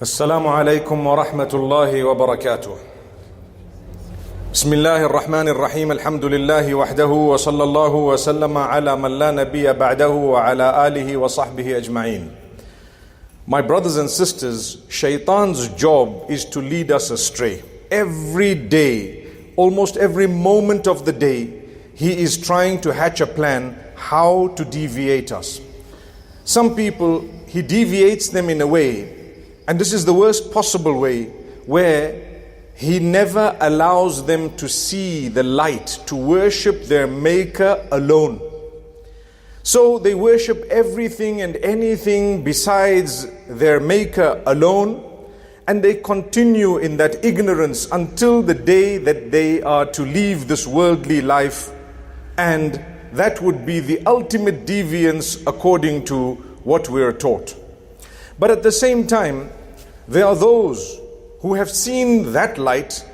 السلام عليكم ورحمة الله وبركاته. بسم الله الرحمن الرحيم. الحمد لله وحده وصلى الله وسلم على من لا نبي بعده وعلى آله وصحبه أجمعين. My brothers and sisters, Shaitan's job is to lead us astray. Every day, almost every moment of the day, he is trying to hatch a plan how to deviate us. Some people, he deviates them in a way, and this is the worst possible way, where he never allows them to see the light, to worship their Maker alone. So they worship everything and anything besides their Maker alone, and they continue in that ignorance until the day that they are to leave this worldly life, and that would be the ultimate deviance according to what we are taught. But at the same time, there are those who have seen that light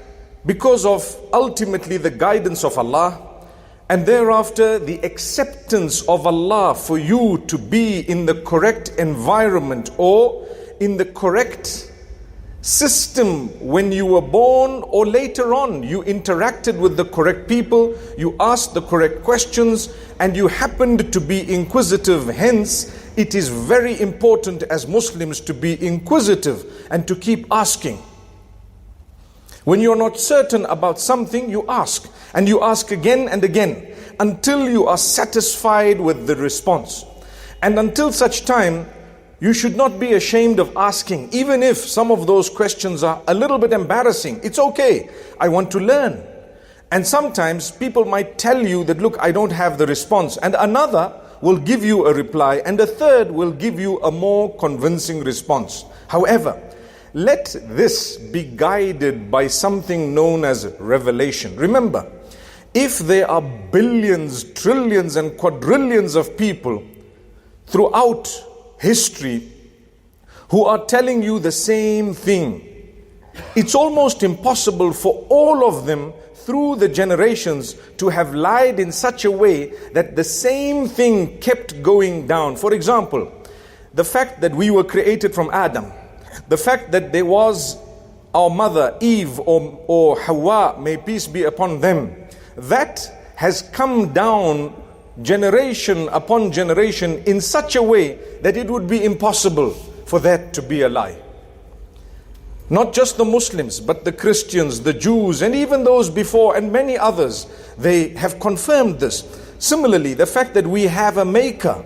because of ultimately the guidance of Allah, and thereafter the acceptance of Allah for you to be in the correct environment or in the correct system when you were born, or later on you interacted with the correct people, you asked the correct questions, and you happened to be inquisitive. Hence, it is very important as Muslims to be inquisitive and to keep asking. When you're not certain about something, you ask, and you ask again and again until you are satisfied with the response. And until such time, you should not be ashamed of asking, even if some of those questions are a little bit embarrassing. It's okay. I want to learn. And sometimes people might tell you that, look, I don't have the response. And another will give you a reply, and a third will give you a more convincing response. However, let this be guided by something known as revelation. Remember, if there are billions, trillions and quadrillions of people throughout history who are telling you the same thing, it's almost impossible for all of them through the generations to have lied in such a way that the same thing kept going down. For example, the fact that we were created from Adam, the fact that there was our mother Eve or Hawa, may peace be upon them, that has come down generation upon generation in such a way that it would be impossible for that to be a lie. Not just the Muslims, but the Christians, the Jews, and even those before, and many others, they have confirmed this. Similarly, the fact that we have a Maker,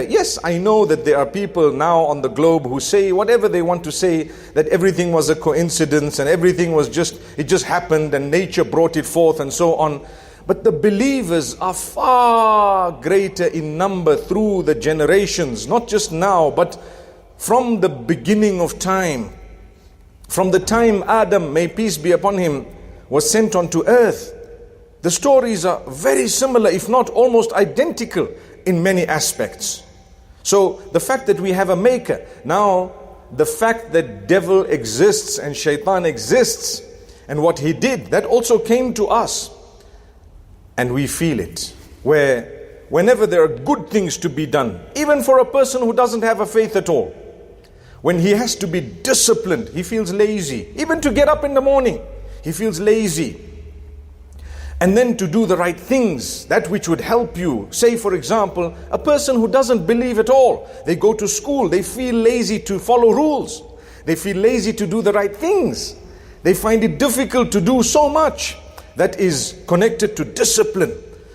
yes, I know that there are people now on the globe who say whatever they want to say, that everything was a coincidence and everything was it just happened and nature brought it forth and so on. But the believers are far greater in number through the generations, not just now, but from the beginning of time. From the time Adam, may peace be upon him, was sent onto earth. The stories are very similar, if not almost identical in many aspects. So the fact that we have a Maker, now the fact that devil exists and Shaitan exists, and what he did, that also came to us. And we feel it, where whenever there are good things to be done, even for a person who doesn't have a faith at all, when he has to be disciplined, he feels lazy. Even to get up in the morning, he feels lazy. And then to do the right things, that which would help you. Say, for example, a person who doesn't believe at all, they go to school, they feel lazy to follow rules. They feel lazy to do the right things. They find it difficult to do so much that is connected to discipline.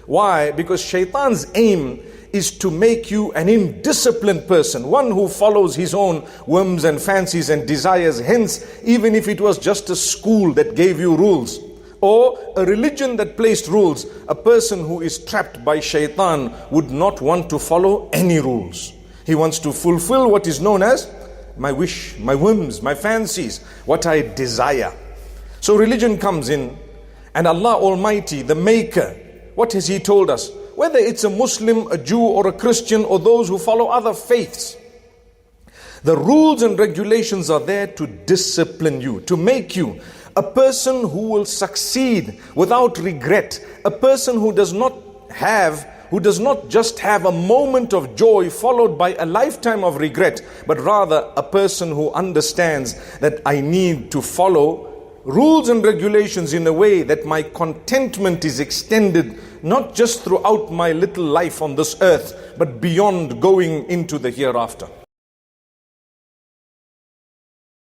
Why? Because Shaitan's aim is to make you an indisciplined person, one who follows his own whims and fancies and desires. Hence, even if it was just a school that gave you rules, or a religion that placed rules, a person who is trapped by Shaitan would not want to follow any rules. He wants to fulfill what is known as my wish, my whims, my fancies, what I desire. So religion comes in, and Allah Almighty, the Maker, what has He told us? Whether it's a Muslim, a Jew, or a Christian, or those who follow other faiths, the rules and regulations are there to discipline you, to make you a person who will succeed without regret, a person who does not have who does not just have a moment of joy followed by a lifetime of regret, but rather a person who understands that I need to follow rules and regulations in a way that my contentment is extended not just throughout my little life on this earth, but beyond, going into the hereafter.